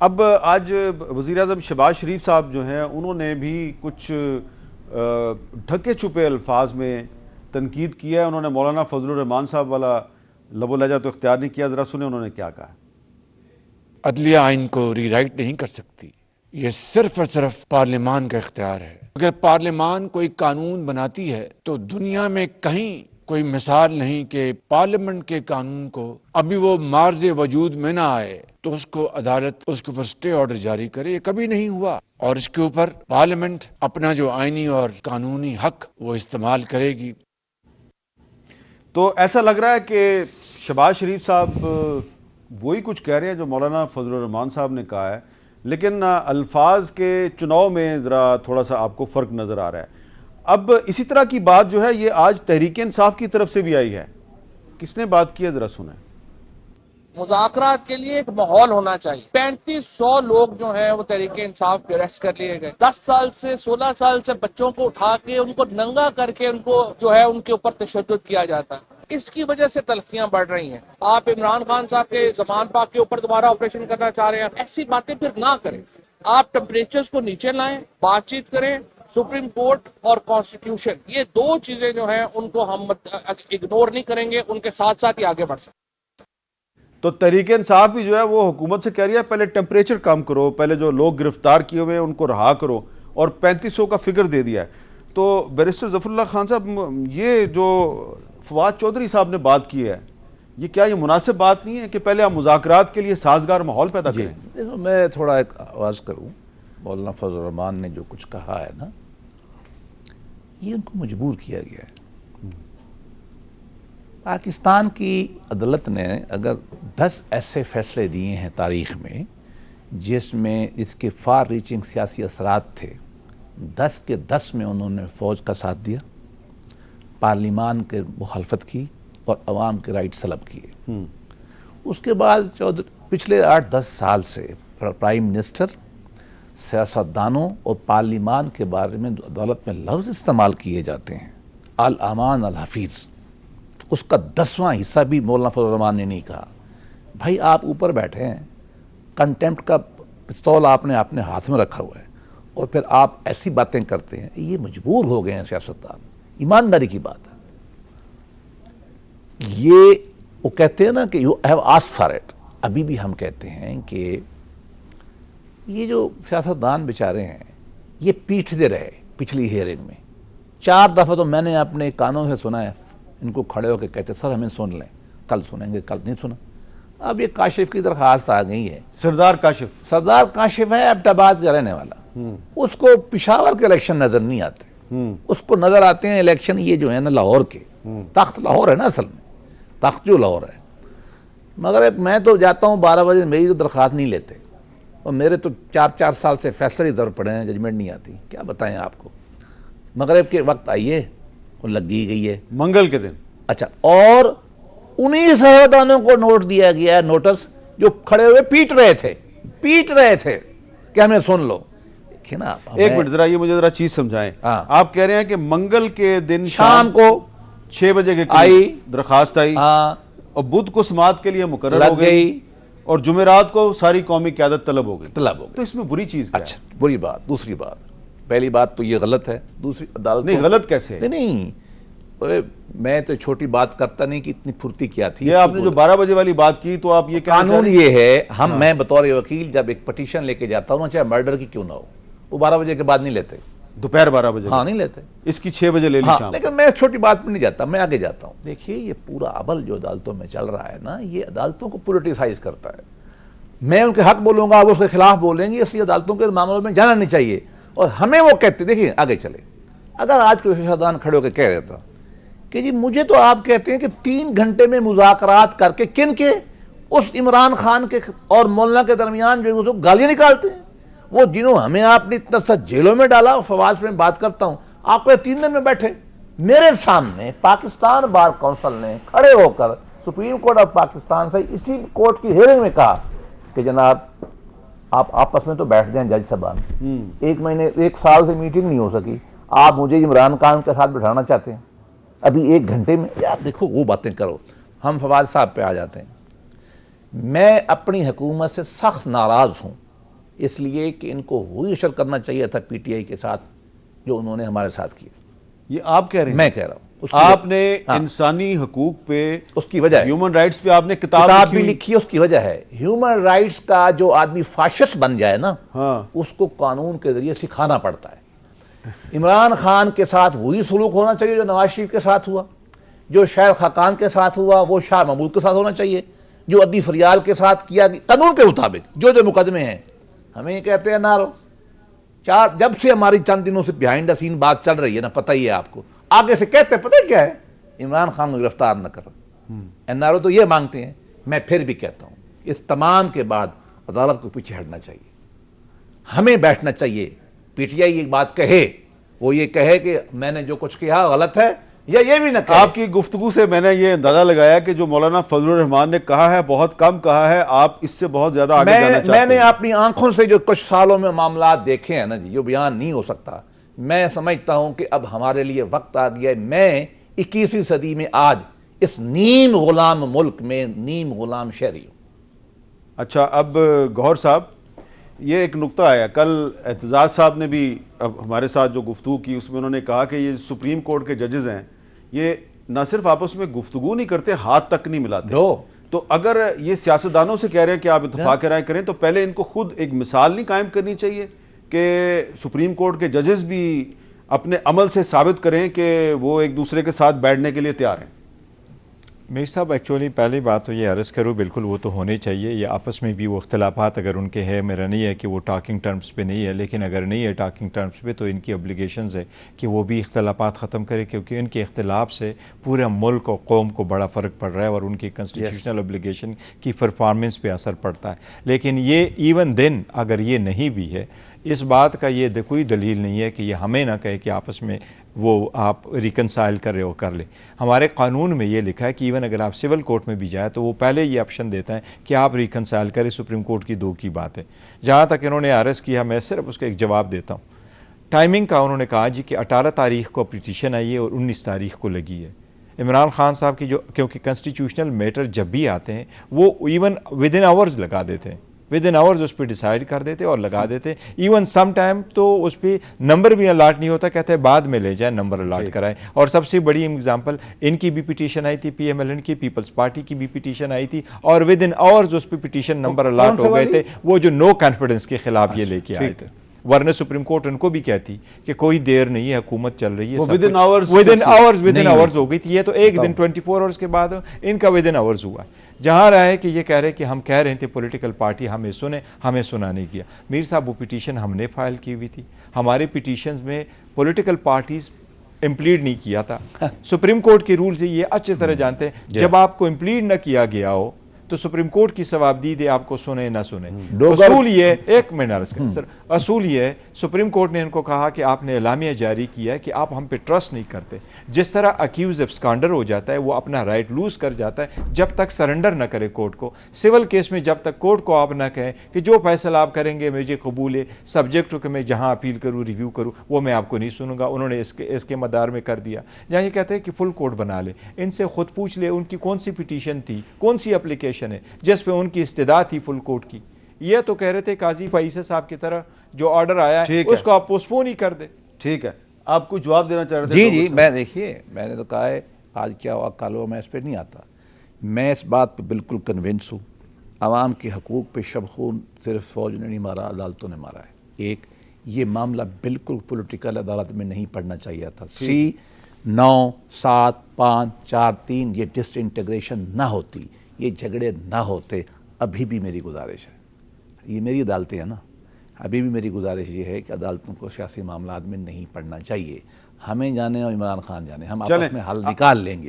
اب آج وزیر اعظم شہباز شریف صاحب جو ہیں انہوں نے بھی کچھ ڈھکے چھپے الفاظ میں تنقید کیا ہے. انہوں نے مولانا فضل الرحمان صاحب والا لب و لہجہ تو اختیار نہیں کیا. ذرا سنیں انہوں نے کیا کہا. عدلیہ آئین کو ری رائٹ نہیں کر سکتی، یہ صرف اور صرف پارلیمان کا اختیار ہے. اگر پارلیمان کوئی قانون بناتی ہے تو دنیا میں کہیں کوئی مثال نہیں کہ پارلیمنٹ کے قانون کو ابھی وہ معرض وجود میں نہ آئے تو اس کو عدالت اس کے اوپر اسٹے آرڈر جاری کرے. یہ کبھی نہیں ہوا، اور اس کے اوپر پارلیمنٹ اپنا جو آئینی اور قانونی حق وہ استعمال کرے گی. تو ایسا لگ رہا ہے کہ شہباز شریف صاحب وہی کچھ کہہ رہے ہیں جو مولانا فضل الرحمان صاحب نے کہا ہے، لیکن الفاظ کے چناؤ میں ذرا تھوڑا سا آپ کو فرق نظر آ رہا ہے. اب اسی طرح کی بات جو ہے یہ آج تحریک انصاف کی طرف سے بھی آئی ہے. کس نے بات کی ہے ذرا سنیں. مذاکرات کے لیے ایک ماحول ہونا چاہیے. 3500 لوگ جو ہیں وہ تحریک انصاف پہ اریسٹ کر لیے گئے. 10 سال سے 16 سال سے بچوں کو اٹھا کے ان کو ننگا کر کے ان کو جو ہے ان کے اوپر تشدد کیا جاتا ہے. اس کی وجہ سے تلخیاں بڑھ رہی ہیں. آپ عمران خان صاحب کے زمان پاک کے اوپر دوبارہ آپریشن کرنا چاہ رہے ہیں. ایسی باتیں پھر نہ کریں. آپ ٹمپریچرز کو نیچے لائیں، بات چیت کریں. سپریم کورٹ اور کانسٹیٹیوشن، یہ دو چیزیں جو ہیں ان کو ہم اگنور نہیں کریں گے، ان کے ساتھ ساتھ ہی آگے بڑھ سکتے. تو تحریک انصاف بھی جو ہے وہ حکومت سے کہہ رہی ہے پہلے ٹیمپریچر کم کرو، پہلے جو لوگ گرفتار کیے ہوئے ہیں ان کو رہا کرو، اور 3500 کا فگر دے دیا ہے. تو بیرسٹر ظفر اللہ خان صاحب، یہ جو فواد چودھری صاحب نے بات کی ہے، یہ کیا یہ مناسب بات نہیں ہے کہ پہلے آپ مذاکرات کے لیے سازگار ماحول پیدا کریں؟ دیکھو، میں تھوڑا ایک آواز کروں. مولانا فضل الرحمان نے جو کچھ کہا ہے نا، یہ ان کو مجبور کیا گیا ہے. پاکستان کی عدالت نے اگر 10 ایسے فیصلے دیے ہیں تاریخ میں جس میں اس کے فار ریچنگ سیاسی اثرات تھے، 10 کے 10 میں انہوں نے فوج کا ساتھ دیا، پارلیمان کے مخالفت کی اور عوام کے رائٹ سلب کیے. اس کے بعد پچھلے 8-10 سال سے پرائم منسٹر، سیاستدانوں اور پارلیمان کے بارے میں عدالت میں لفظ استعمال کیے جاتے ہیں، الامان الحفیظ، اس کا 10واں حصہ بھی مولانا فضل الرحمان نے نہیں کہا. بھائی آپ اوپر بیٹھے ہیں، کنٹیمپٹ کا پستول آپ نے اپنے ہاتھ میں رکھا ہوا ہے، اور پھر آپ ایسی باتیں کرتے ہیں. یہ مجبور ہو گئے ہیں سیاستدان. ایمانداری کی بات ہے. یہ وہ کہتے ہیں نا کہ you have asked for it. ابھی بھی ہم کہتے ہیں کہ یہ جو سیاستدان بیچارے ہیں یہ پیٹتے رہے. پچھلی ہیئرنگ میں 4 دفعہ تو میں نے اپنے کانوں سے سنا ہے ان کو کھڑے ہو کے کہتے سر ہمیں سن لیں، کل سنیں گے، کل نہیں سنا. اب یہ کاشف کی درخواست آ گئی ہے. سردار کاشف ہے ایبٹ آباد کا رہنے والا. اس کو پشاور کے الیکشن نظر نہیں آتے، اس کو نظر آتے ہیں الیکشن یہ جو ہے نا لاہور کے. تخت لاہور ہے نا، اصل میں تخت جو لاہور ہے. مگر میں تو جاتا ہوں 12 بجے، میری تو درخواست نہیں لیتے، اور میرے تو 4 سال سے فیصلے ضرور پڑے ہیں، ججمنٹ نہیں آتی. کیا بتائیں آپ کو. مغرب کے وقت آئیے، وہ لگی گئی ہے منگل کے دن. اچھا، اور 19 سیاستدانوں کو نوٹ دیا گیا ہے، نوٹس، جو کھڑے ہوئے پیٹ رہے تھے کہ ہمیں سن لو. دیکھیں نا، ایک منٹ ذرا یہ مجھے ذرا چیز سمجھائیں. آپ کہہ رہے ہیں کہ منگل کے دن شام کو 6 بجے کے قریب درخواست آئی، اور بدھ کو سماعت کے لیے مقرر ہو گئی، اور جمعرات کو ساری قومی قیادت طلب ہو گئی. تو اس میں بری چیز کیا ہے؟ اچھا، بری بات. دوسری بات، پہلی بات تو یہ غلط ہے. دوسری عدالت نہیں، غلط کیسے؟ نہیں، میں تو چھوٹی بات کرتا نہیں کہ اتنی پھرتی کیا تھی. یہ آپ نے جو 12 بجے والی بات کی، تو آپ یہ قانون یہ ہے، میں بطور وکیل جب ایک پٹیشن لے کے جاتا ہوں، چاہے مرڈر کی کیوں نہ ہو، وہ 12 بجے کے بعد نہیں لیتے. دوپہر 12 بجے؟ ہاں، نہیں لیتے. اس کی 6 بجے لے لی شام. لیکن میں چھوٹی بات پہ نہیں جاتا، میں آگے جاتا ہوں. دیکھیے، یہ پورا عمل جو عدالتوں میں چل رہا ہے نا، یہ عدالتوں کو پولیٹیسائز کرتا ہے. میں ان کے حق بولوں گا، وہ اس کے خلاف بولیں گے، اس لیے عدالتوں کے معاملوں میں جانا نہیں چاہیے. اور ہمیں وہ کہتے، دیکھیے آگے چلے، اگر آج کوئی سیاستدان کھڑے ہو کے کہہ دیتا کہ جی مجھے تو آپ کہتے ہیں کہ 3 گھنٹے میں مذاکرات کر کے، کن کے؟ اس عمران خان کے اور مولانا کے درمیان جو گالیاں نکالتے ہیں، وہ جنہوں ہمیں آپ نے اتنا سا جیلوں میں ڈالا. فواز میں بات کرتا ہوں، آپ کو 3 دن میں بیٹھے میرے سامنے پاکستان بار کونسل نے کھڑے ہو کر سپریم کورٹ آف پاکستان سے اسی کورٹ کی ہیئرنگ میں کہا کہ جناب آپ آپس میں تو بیٹھ جائیں جج صاحبان. 1 مہینے 1 سال سے میٹنگ نہیں ہو سکی، آپ مجھے عمران خان کے ساتھ بٹھانا چاہتے ہیں ابھی 1 گھنٹے میں؟ یار دیکھو، وہ باتیں کرو. ہم فواز صاحب پہ آ جاتے ہیں. میں اپنی حکومت سے سخت ناراض ہوں اس لیے کہ ان کو وہی اشر کرنا چاہیے تھا پی ٹی آئی کے ساتھ جو انہوں نے ہمارے ساتھ کیا. یہ آپ کہہ رہے ہیں؟ میں کہہ رہا ہوں آپ نے انسانی حقوق پہ، اس کی وجہ ہے، ہیومن رائٹس پہ آپ نے کتاب بھی لکھی ہے، اس کی وجہ ہے ہیومن رائٹس کا جو آدمی فاشسٹ بن جائے نا، اس کو قانون کے ذریعے سکھانا پڑتا ہے. عمران خان کے ساتھ وہی سلوک ہونا چاہیے جو نواز شریف کے ساتھ ہوا، جو شاہد خاقان کے ساتھ ہوا وہ شاہ محمود کے ساتھ ہونا چاہیے، جو ادی فریال کے ساتھ کیا قانون کے مطابق جو مقدمے ہیں. ہمیں یہ کہتے ہیں نارو جب سے ہماری چند دنوں سے بیہائنڈ دا سین بات چل رہی ہے نا، پتہ ہی ہے آپ کو، آگے سے کہتے ہیں پتہ کیا ہے، عمران خان کو گرفتار نہ کرو. این آر او تو یہ مانگتے ہیں. میں پھر بھی کہتا ہوں اس تمام کے بعد عدالت کو پیچھے ہٹنا چاہیے، ہمیں بیٹھنا چاہیے. پی ٹی آئی ایک بات کہے، وہ یہ کہے کہ میں نے جو کچھ کیا غلط ہے، یا یہ بھی نہ کہے. آپ کی گفتگو سے میں نے یہ اندازہ لگایا کہ جو مولانا فضل الرحمان نے کہا ہے بہت کم کہا ہے، آپ اس سے بہت زیادہ آگے جانا چاہتے ہیں. میں نے اپنی آنکھوں سے جو کچھ سالوں میں معاملات دیکھے ہیں نا جی، جو بیان نہیں ہو سکتا. میں سمجھتا ہوں کہ اب ہمارے لیے وقت آ گیا ہے. میں 21ویں صدی میں آج اس نیم غلام ملک میں نیم غلام شہری ہوں. اچھا، اب گوہر صاحب، یہ ایک نقطہ آیا کل اعتزاز صاحب نے بھی اب ہمارے ساتھ جو گفتگو کی، اس میں انہوں نے کہا کہ یہ سپریم کورٹ کے ججز ہیں، یہ نہ صرف آپس میں گفتگو نہیں کرتے، ہاتھ تک نہیں ملاتے. تو اگر یہ سیاستدانوں سے کہہ رہے ہیں کہ آپ اتفاق رائے کریں، تو پہلے ان کو خود ایک مثال نہیں قائم کرنی چاہیے کہ سپریم کورٹ کے ججز بھی اپنے عمل سے ثابت کریں کہ وہ ایک دوسرے کے ساتھ بیٹھنے کے لیے تیار ہیں؟ میر صاحب ایکچولی پہلی بات تو یہ عرض کروں، بالکل وہ تو ہونے چاہیے. یہ آپس میں بھی وہ اختلافات اگر ان کے ہے، میرا نہیں ہے کہ وہ ٹاکنگ ٹرمز پہ نہیں ہے، لیکن اگر نہیں ہے ٹاکنگ ٹرمز پہ تو ان کی ابلیگیشنز ہے کہ وہ بھی اختلافات ختم کرے، کیونکہ ان کے اختلاف سے پورے ملک اور قوم کو بڑا فرق پڑ رہا ہے اور ان کی کنسٹیٹیوشنل ابلیگیشن کی پرفارمنس پہ اثر پڑتا ہے. لیکن یہ ایون دن اگر یہ نہیں بھی ہے، اس بات کا یہ کوئی دلیل نہیں ہے کہ یہ ہمیں نہ کہے کہ آپس میں وہ آپ ریکنسائل کر رہے ہو کر لیں. ہمارے قانون میں یہ لکھا ہے کہ ایون اگر آپ سول کورٹ میں بھی جائیں تو وہ پہلے یہ آپشن دیتا ہے کہ آپ ریکنسائل کریں. سپریم کورٹ کی 2 کی بات ہے. جہاں تک انہوں نے عرض کیا، میں صرف اس کا ایک جواب دیتا ہوں. ٹائمنگ کا انہوں نے کہا جی کہ 18 تاریخ کو پٹیشن آئی ہے اور 19 تاریخ کو لگی ہے. عمران خان صاحب کی جو، کیونکہ کنسٹیٹیوشنل میٹر جب بھی آتے ہیں وہ ایون ود ان آورز لگا دیتے ہیں، ود ان آورز اس پہ ڈیسائیڈ کر دیتے اور لگا دیتے. ایون سم ٹائم تو اس پہ نمبر بھی الاٹ نہیں ہوتا، کہتے ہیں بعد میں لے جائیں، نمبر الاٹ کرائیں. اور سب سے بڑی ایگزامپل ان کی بھی پٹیشن آئی تھی، پی ایم ایل این کی، پیپلز پارٹی کی بھی پٹیشن آئی تھی، اور ود ان آورز اس پہ پٹیشن نمبر الاٹ ہو گئے تھے، وہ جو نو کانفیڈنس کے خلاف یہ لے کے آئے تھے. ورنہ سپریم کورٹ ان کو بھی کہتی کہ کوئی دیر نہیں ہے، حکومت چل رہی ہے، ود ان آورز ہو گئی تھی. یہ تو ایک دن 24 آورز کے بعد ان کا ود ان آورز ہوا. جہاں رہا ہے کہ یہ کہہ رہے کہ ہم کہہ رہے تھے پولیٹیکل پارٹی ہمیں سنے، ہمیں سنا نہیں کیا. میر صاحب وہ پٹیشن ہم نے فائل کی ہوئی تھی، ہمارے پٹیشنز میں پولیٹیکل پارٹیز امپلیڈ نہیں کیا تھا. سپریم کورٹ کے رولز یہ اچھی طرح جانتے ہیں، جب آپ کو امپلیڈ نہ کیا گیا ہو تو سپریم کورٹ کی ثوابدید ہے آپ کو سنے نہ سنے. اصول یہ ایک منٹ سر، اصول یہ ہے سپریم کورٹ نے ان کو کہا کہ آپ نے اعلامیہ جاری کیا ہے کہ آپ ہم پہ ٹرسٹ نہیں کرتے. جس طرح اکیوز ایبسکانڈر ہو جاتا ہے، وہ اپنا رائٹ لوز کر جاتا ہے جب تک سرنڈر نہ کرے کورٹ کو. سول کیس میں جب تک کورٹ کو آپ نہ کہیں کہ جو فیصلہ آپ کریں گے مجھے قبول ہے، سبجیکٹ ہو کہ میں جہاں اپیل کروں، ریویو کروں، وہ میں آپ کو نہیں سنوں گا. انہوں نے اس کے مدار میں کر دیا. جہاں یہ کہتے ہیں کہ فل کورٹ بنا لے، ان سے خود پوچھ لے ان کی کون سی پٹیشن تھی، کون سی اپلیکیشن ہے جس پہ ان کی استدعا تھی فل کورٹ کی. یہ تو کہہ رہے تھے قاضی فائیسہ صاحب کی طرح جو آرڈر آیا ہے اس کو آپ پوسٹپون ہی کر دیں. ٹھیک ہے، آپ کچھ جواب دینا چاہ رہے تھے؟ جی میں دیکھیے، میں نے تو کہا ہے آج کیا ہوا کل ہوا، میں اس پہ نہیں آتا. میں اس بات پہ بالکل کنونس ہوں، عوام کے حقوق پہ شب خون صرف فوج نے نہیں مارا، عدالتوں نے مارا ہے. ایک یہ معاملہ بالکل پولیٹیکل عدالت میں نہیں پڑنا چاہیے تھا. 9 7 5 4 3 یہ ڈس انٹیگریشن نہ ہوتی، یہ جھگڑے نہ ہوتے. ابھی بھی میری گزارش ہے، یہ میری عدالتیں ہیں نا، ابھی بھی میری گزارش یہ ہے کہ عدالتوں کو سیاسی معاملات میں نہیں پڑھنا چاہیے. ہمیں جانے اور عمران خان جانے، ہم آپس میں حل نکال لیں گے.